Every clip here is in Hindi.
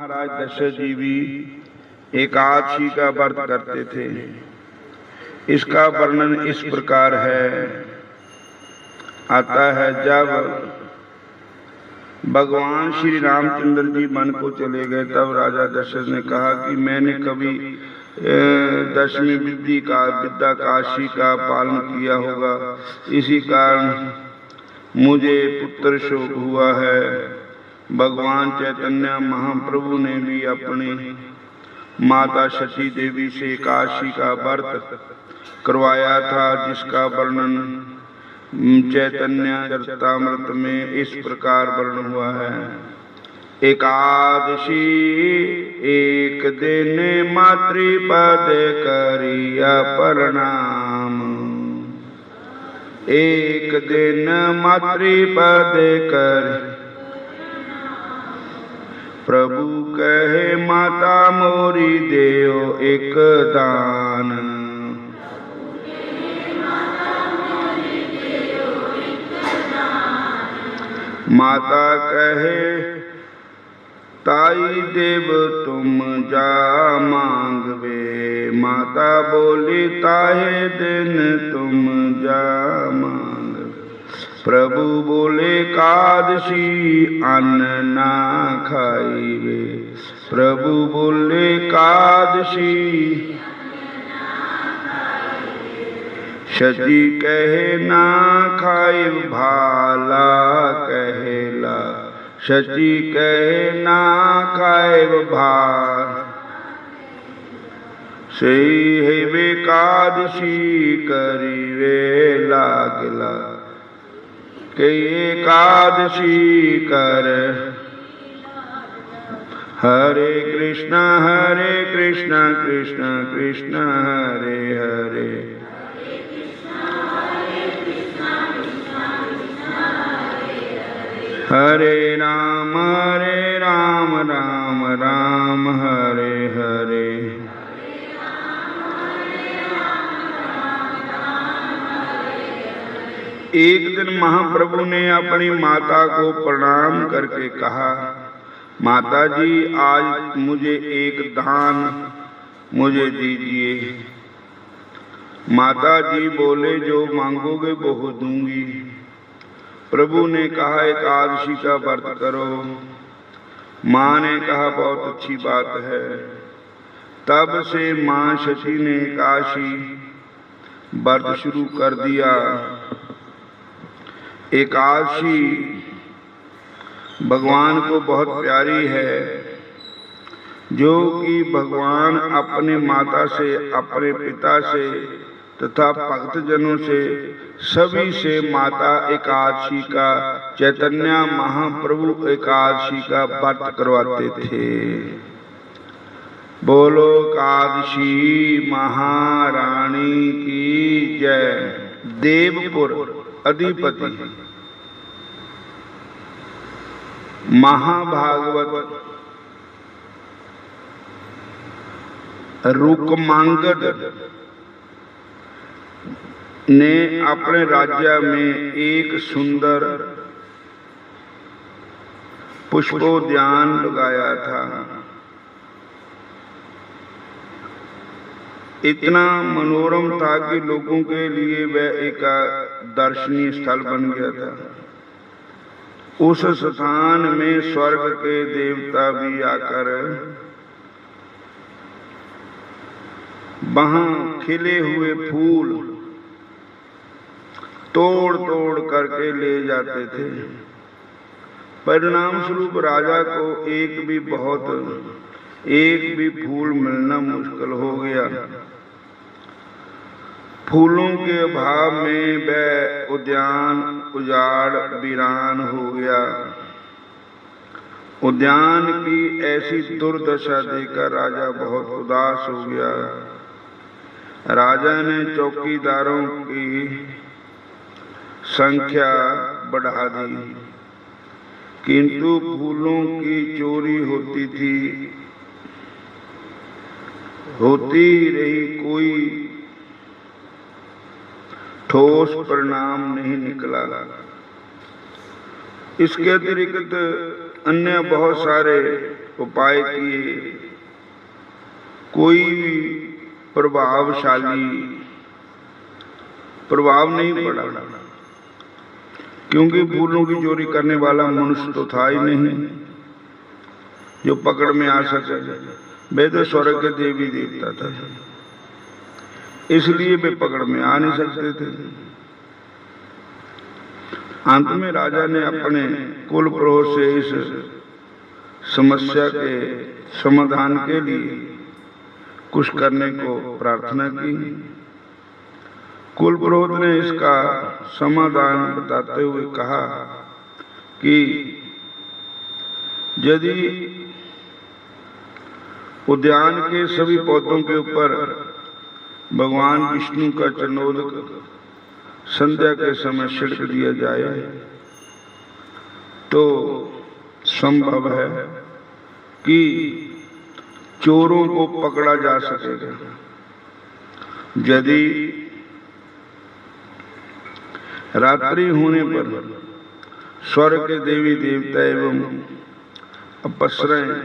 महाराज दशरथ जी भी एकादशी का व्रत करते थे। इसका वर्णन इस प्रकार है, आता है, जब भगवान श्री रामचंद्र जी वन को चले गए तब राजा दशरथ ने कहा कि मैंने कभी दशमी विद्या काशी का पालन किया होगा, इसी कारण मुझे पुत्र शोक हुआ है। भगवान चैतन्य महाप्रभु ने भी अपनी माता सती देवी से काशी का व्रत करवाया था, जिसका वर्णन चैतन्य चरितामृत में इस प्रकार वर्णन हुआ है। एकादशी एक दिन मातृपद करिया प्रणाम, एक दिन मातृपद कर प्रभु कहे माता मोरी देओ एक दान। माता कहे ताई देव तुम जा मांगवे, माता बोली ताहे दिन तुम जा मांगवे। प्रभु बोले कादशी अन्न ना खाइबे, प्रभु बोले कादशी। सती कहे ना खाए भाला कहेला, सती कहे ना खाए भार। सही है वे कादशी करीवे लागला, के एकादशी कर। हरे कृष्ण कृष्ण कृष्ण हरे हरे, हरे राम राम राम हरे हरे। एक दिन महाप्रभु ने अपनी माता को प्रणाम करके कहा, माता जी आज मुझे एक दान मुझे दीजिए। माता जी बोले जो मांगोगे वो दूंगी। प्रभु ने कहा एकादशी का व्रत करो। माँ ने कहा बहुत अच्छी बात है। तब से माँ सती ने एकादशी व्रत शुरू कर दिया। एकादशी भगवान को बहुत प्यारी है, जो कि भगवान अपने माता से, अपने पिता से तथा भक्तजनों से, सभी से माता एकादशी का, चैतन्य महाप्रभु एकादशी का व्रत करवाते थे। बोलो एकादशी महारानी की जय। देवपुर अधिपति महाभागवत रुक्मांगद ने अपने राज्य में एक सुंदर पुष्पोद्यान लगाया था। इतना मनोरम था कि लोगों के लिए वह एक दर्शनीय स्थल बन गया था। उस स्थान में स्वर्ग के देवता भी आकर वहां खिले हुए फूल तोड़ तोड़ करके ले जाते थे। परिणाम स्वरूप राजा को एक भी फूल मिलना मुश्किल हो गया। फूलों के अभाव में वह उद्यान उजाड़ वीरान हो गया। उद्यान की ऐसी दुर्दशा देखकर राजा बहुत उदास हो गया। राजा ने चौकीदारों की संख्या बढ़ा दी, किंतु फूलों की चोरी होती रही। कोई ठोस परिणाम नहीं निकला। इसके अतिरिक्त अन्य बहुत सारे उपाय किए, कोई प्रभावशाली प्रभाव नहीं पड़ा, क्योंकि फूलों की चोरी करने वाला मनुष्य तो था ही नहीं जो पकड़ में आ सके। वे तो स्वर्ग के देवी देवता थे, इसलिए वे पकड़ में आ नहीं सकते थे। अंत में राजा ने अपने कुल पुरोहित से इस समस्या के समाधान के लिए कुछ करने को प्रार्थना की। कुल पुरोहित ने इसका समाधान बताते हुए कहा कि यदि उद्यान के सभी पौधों के ऊपर भगवान विष्णु का चरणोदक संध्या के समय छिड़क दिया जाए तो संभव है कि चोरों को पकड़ा जा सकेगा। यदि रात्रि होने पर स्वर्ग के देवी देवता एवं अप्सराएं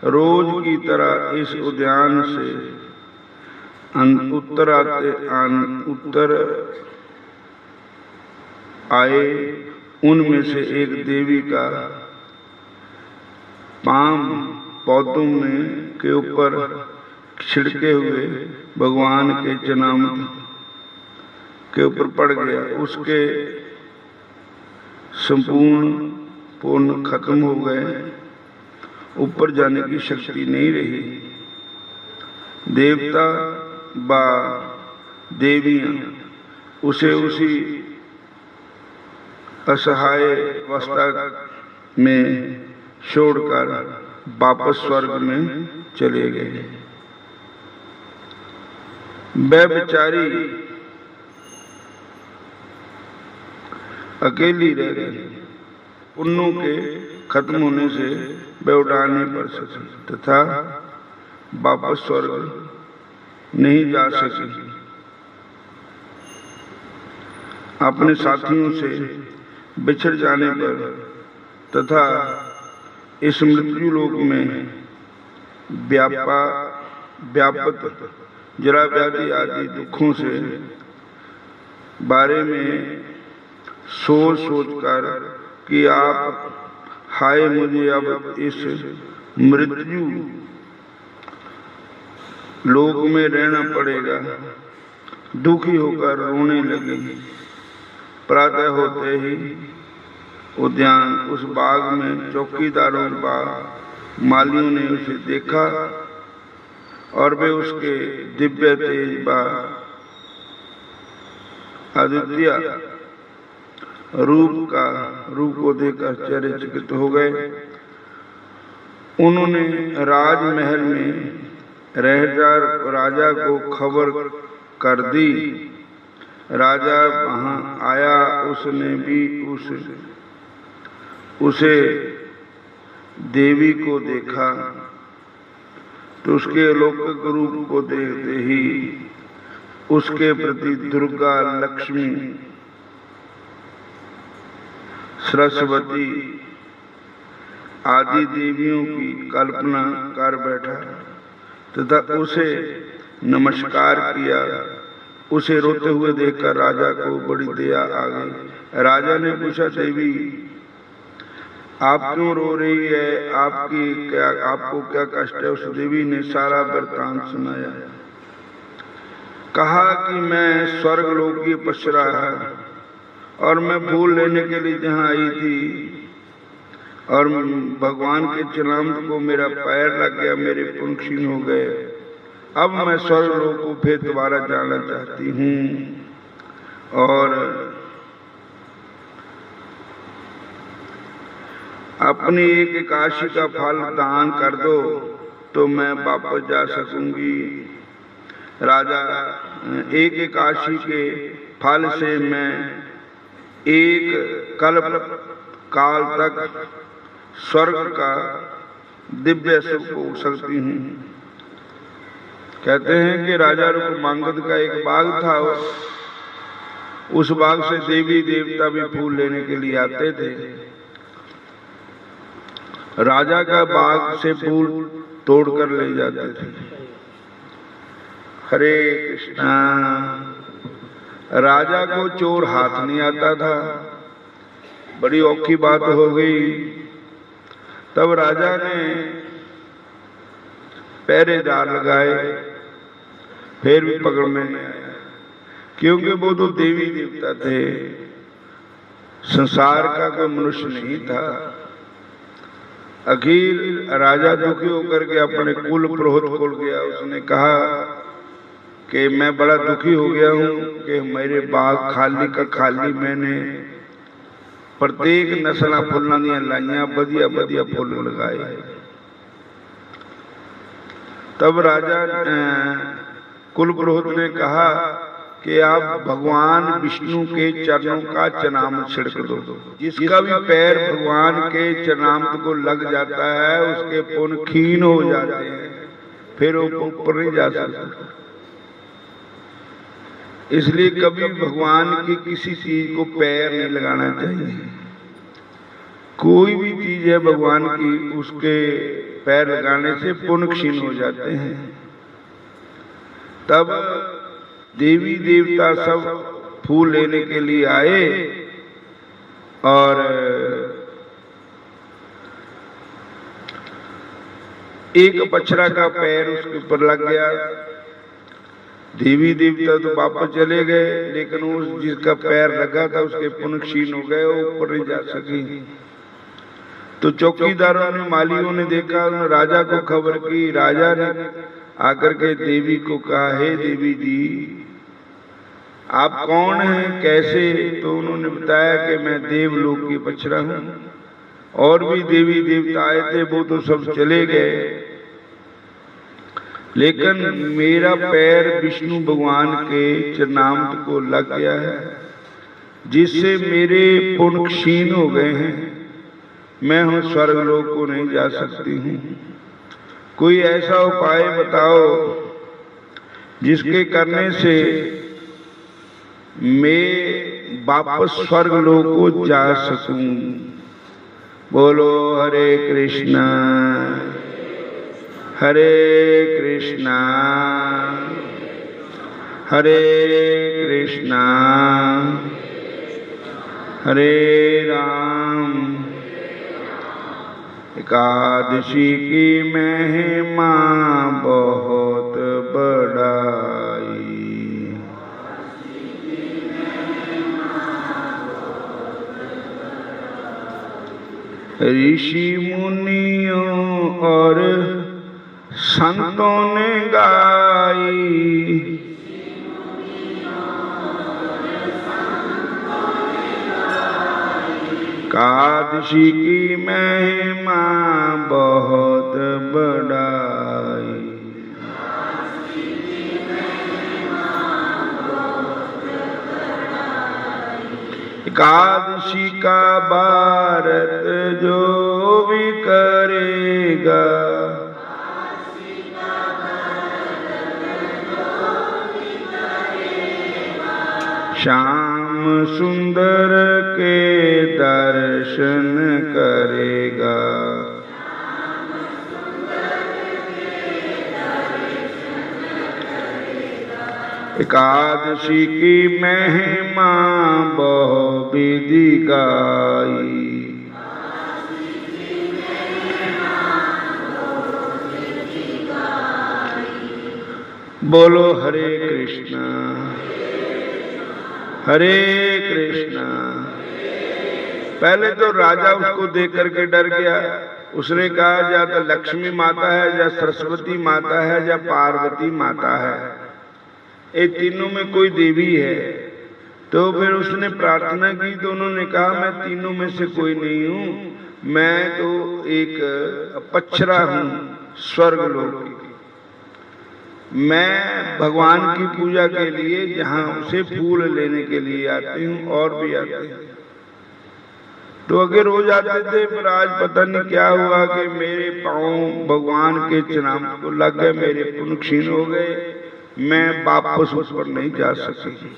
रोज की तरह इस उद्यान से उत्तर आए, उनमें से एक देवी का पाम पौधों में के ऊपर छिड़के हुए भगवान के चरणामृत के ऊपर पड़ गया, उसके पूर्ण खत्म हो गए, ऊपर जाने की शक्ति नहीं रही। देवता व देवियां उसे उसी असहाय अवस्था में छोड़कर वापस स्वर्ग में चले गए। वह बेचारी अकेली रह गई। पुण्यों के खत्म होने से वह उड़ा नहीं पड़ सकी तथा वापस स्वर्ग नहीं जा सकी। अपने साथियों से बिछड़ जाने पर तथा इस मृत्यु लोक में व्यापत जरा व्याधि आदि दुखों से बारे में सोच कर कि आप हाय मुझे अब इस मृत्यु लोक में रहना पड़ेगा, दुखी होकर रोने लगी। प्रातः होते ही उद्यान उस बाग में चौकीदारों व मालियों ने उसे देखा और वे उसके दिव्य तेज व अद्वितीय रूप को देखकर चकित हो गए। उन्होंने राजमहल में राजा को खबर कर दी। राजा वहां आया, उसने भी उसे देवी को देखा तो उसके अलौकिक रूप को देखते ही उसके प्रति दुर्गा, लक्ष्मी, सरस्वती आदि देवियों की कल्पना कर बैठा तथा उसे नमस्कार किया। उसे रोते हुए देखकर राजा को बड़ी दया आ गई। राजा ने पूछा, देवी आप क्यों रो रही है? आपको क्या कष्ट है? उस देवी ने सारा वृत्तांत सुनाया। कहा कि मैं स्वर्ग लोक की अप्सरा है और मैं फूल लेने के लिए जहाँ आई थी और भगवान के चरणामृत को मेरा पैर लग गया, मेरे पुण्य क्षीण हो गए। अब मैं स्वर्ग लोक को फिर दोबारा जाना चाहती हूँ और अपनी एक एकादशी का फल दान कर दो तो मैं वापस जा सकूंगी। राजा, एक एकादशी के फल से मैं एक कल्प काल तक स्वर्ग का दिव्य सुख भोग सकती हूँ। कहते हैं कि राजा रुक्मांगद का एक बाग था, उस बाग से देवी देवता भी फूल लेने के लिए आते थे। राजा का बाग से फूल तोड़ कर ले जाते थे। हरे कृष्णा। राजा को चोर हाथ नहीं आता था, बड़ी औखी बात हो गई। तब राजा ने पहरेदार लगाए, फिर भी पकड़ में नहीं आया, क्योंकि वो तो देवी देवता थे, संसार का कोई मनुष्य नहीं था। आखिर राजा दुखी होकर के अपने कुल पुरोहित को गया। उसने कहा कि मैं बड़ा दुखी हो गया हूँ कि मेरे बाग खाली का खाली, मैंने प्रत्येक नस्ल फुल्लां दियां लाइयां, बढ़िया बढ़िया फुल लगाए। तब राजा कुल पुरोहित ने कहा कि आप भगवान विष्णु के चरणों का चरणामृत छिड़क दो। जिसका भी पैर भगवान के चरणामृत को लग जाता है उसके पुण्य क्षीण हो जाते हैं, फिर वो ऊपर नहीं जा सकता। इसलिए कभी भगवान की किसी चीज को पैर नहीं लगाना चाहिए। कोई भी चीज है भगवान की, उसके पैर लगाने से पुण्य क्षीण हो जाते हैं। तब देवी देवता सब फूल लेने के लिए आए और एक बछड़ा का पैर उसके ऊपर लग गया। देवी देवता तो वापस चले गए, लेकिन उस जिसका पैर लगा था उसके पुण्य क्षीण हो गए, वो ऊपर नहीं जा सकी। तो चौकीदारों ने, मालियों ने देखा, उन्होंने राजा को खबर की। राजा ने आकर के देवी को कहा, हे देवी जी, आप कौन हैं, कैसे? तो उन्होंने बताया कि मैं देवलोक की बछड़ा हूं। और भी देवी देवता आए थे, वो तो सब चले गए, लेकिन मेरा पैर विष्णु भगवान के चरणामृत को लग गया है, जिससे मेरे पुण्य क्षीण हो गए हैं। मैं हूं स्वर्गलोक को नहीं जा सकती हूँ। कोई ऐसा उपाय बताओ जिसके करने से मैं वापस स्वर्गलोक को जा सकूं। बोलो हरे कृष्णा हरे कृष्णा हरे कृष्णा हरे राम। एकादशी की महिमा बहुत बड़ाई, ऋषि मुनियों और संतों ने गाई। एकादशी की महिमा बहुत बड़ाई, एकादशी का व्रत जो भी करेगा, श्याम सुंदर के दर्शन करेगा। एकादशी की महिमा बहुविधि गाई। बोलो हरे कृष्णा हरे कृष्णा। पहले तो राजा उसको देख करके डर गया। उसने कहा या तो लक्ष्मी माता है, या सरस्वती माता है, या पार्वती माता है, ये तीनों में कोई देवी है। तो फिर उसने प्रार्थना की, तो उन्होंने कहा मैं तीनों में से कोई नहीं हूँ, मैं तो एक पच्छरा हूँ स्वर्गलोक की। मैं भगवान की पूजा के लिए जहाँ से फूल लेने के लिए आती हूँ, और भी आते हैं। तो अगर रोज आते थे, पर आज पता नहीं क्या हुआ कि मेरे पाँव भगवान के चरण को लग गए, मेरे पुण्य क्षीण हो गए, मैं वापस उस पर नहीं जा सकी।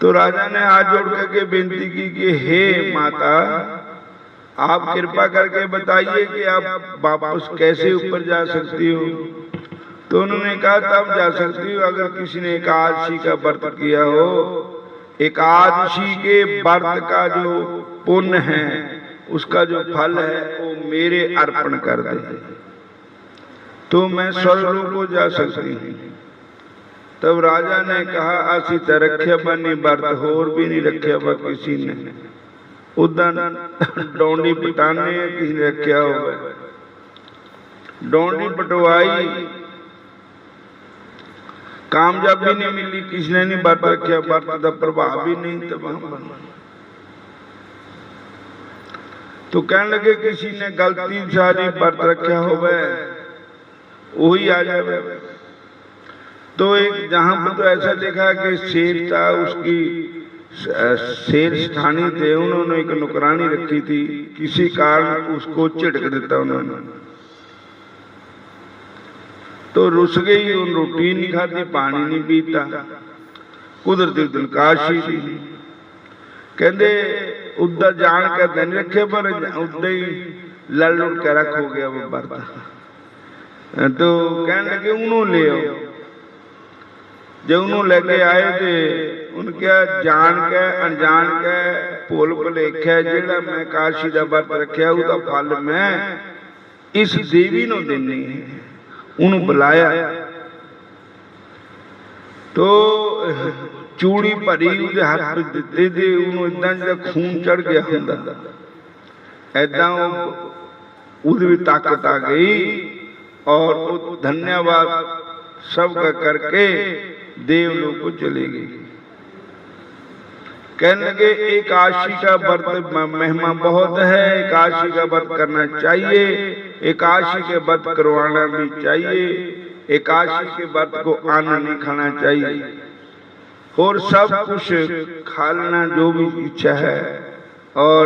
तो राजा ने हाथ जोड़ करके बेनती की कि हे माता, आप कृपा करके बताइए कि आप वापस कैसे ऊपर जा सकती हो। तो उन्होंने कहा तब जा सकती हो अगर किसी ने एकादशी का व्रत किया हो। एकादशी के व्रत का जो पुण्य है उसका जो फल है वो मेरे अर्पण कर दे तो मैं स्वर्ग को जा सकती हूँ। तब राजा ने कहा असी तो रखिया बनी व्रत होर भी नहीं रखिया वा किसी ने, उदन डोंडी पटाने किसी ने रखिया हो। डोंडी पटवाई कामयाबी नहीं मिली, किसी ने नहीं व्रत रखिया, व्रत का प्रभाव भी नहीं। तो कहने लगे किसी ने गलती सारी व्रत रखा हो वही आ जाए। तो एक जहां पर तो ऐसा देखा कि शेर था, उसकी शेर स्थानी थे, उन्होंने एक नुकरानी रखी थी, किसी कारण उसको झिड़क देता उन्होंने। तो रुस गई, उन रोटी नहीं खाती, पानी नहीं पीता, कुदरती दिलकाशी थी। कहते उदा जान के दिन रखे पर उदा ही लड़ लुड़ के रख हो गया वो व्रत। तो कहने लगे उन्होंने ले आओ। जब उन्होंने लेके आए थे उनके जान के अनजान के भूल भुलेखा जेड़ा मैं काशी का व्रत रखा उसका फल मैं इस देवी नूं देनी है। उन्होंने बुलाया तो चूड़ी भरी उसके हाथ दिते थे, उन्होंने इदा जो खून चढ़ गया होंदा ऐदा उसमें ताकत आ गई और वो धन्यवाद सबका करके देवलोक को चली गई। कहने लगे एकादशी का व्रत महिमा बहुत है, एकादशी का व्रत करना चाहिए, एकादशी के व्रत करवाना भी चाहिए, एकादशी के व्रत को अन्न नहीं खाना चाहिए और सब कुछ खा लेना जो भी इच्छा है, और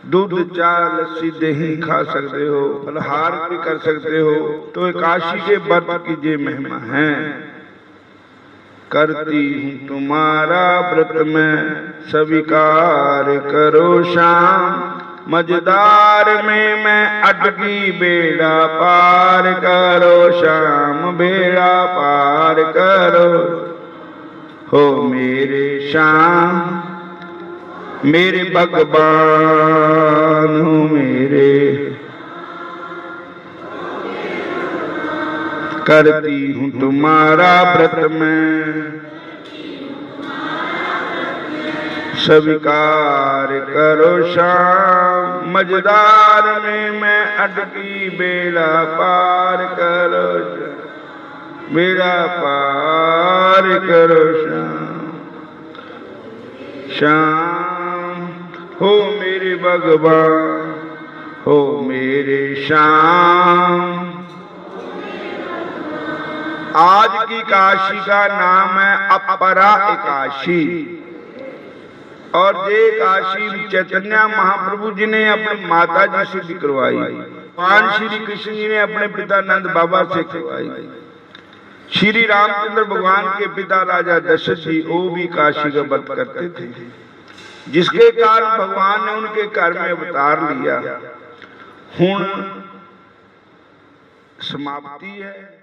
दूध चाय लस्सी दही खा सकते हो, फलहार भी कर सकते हो। तो एकादशी के व्रत की ये महिमा है। करती हूँ तुम्हारा व्रत में स्वीकार करो शाम, मजेदार में मैं अटकी बेड़ा पार करो शाम, बेड़ा पार करो हो मेरे शाम, मेरे भगवान हो मेरे। करती हूँ तुम्हारा व्रत में स्वीकार करो शाम, मजेदार में मैं अटकी बेड़ा पार करो, बेड़ा पार करो शाम, शाम हो मेरे भगवान हो मेरे शाम। आज की काशी का नाम है अपरा एकादशी और ये काशी चैतन्य महाप्रभु जी ने अपनी माता जी से भी करवाई, भगवान श्री कृष्ण जी ने अपने पिता नंद बाबा से करवाई, श्री रामचंद्र भगवान के पिता राजा दशरथ जी वो भी काशी का व्रत करते थे, जिसके कारण भगवान ने उनके घर में अवतार लिया। हुण समाप्ति है।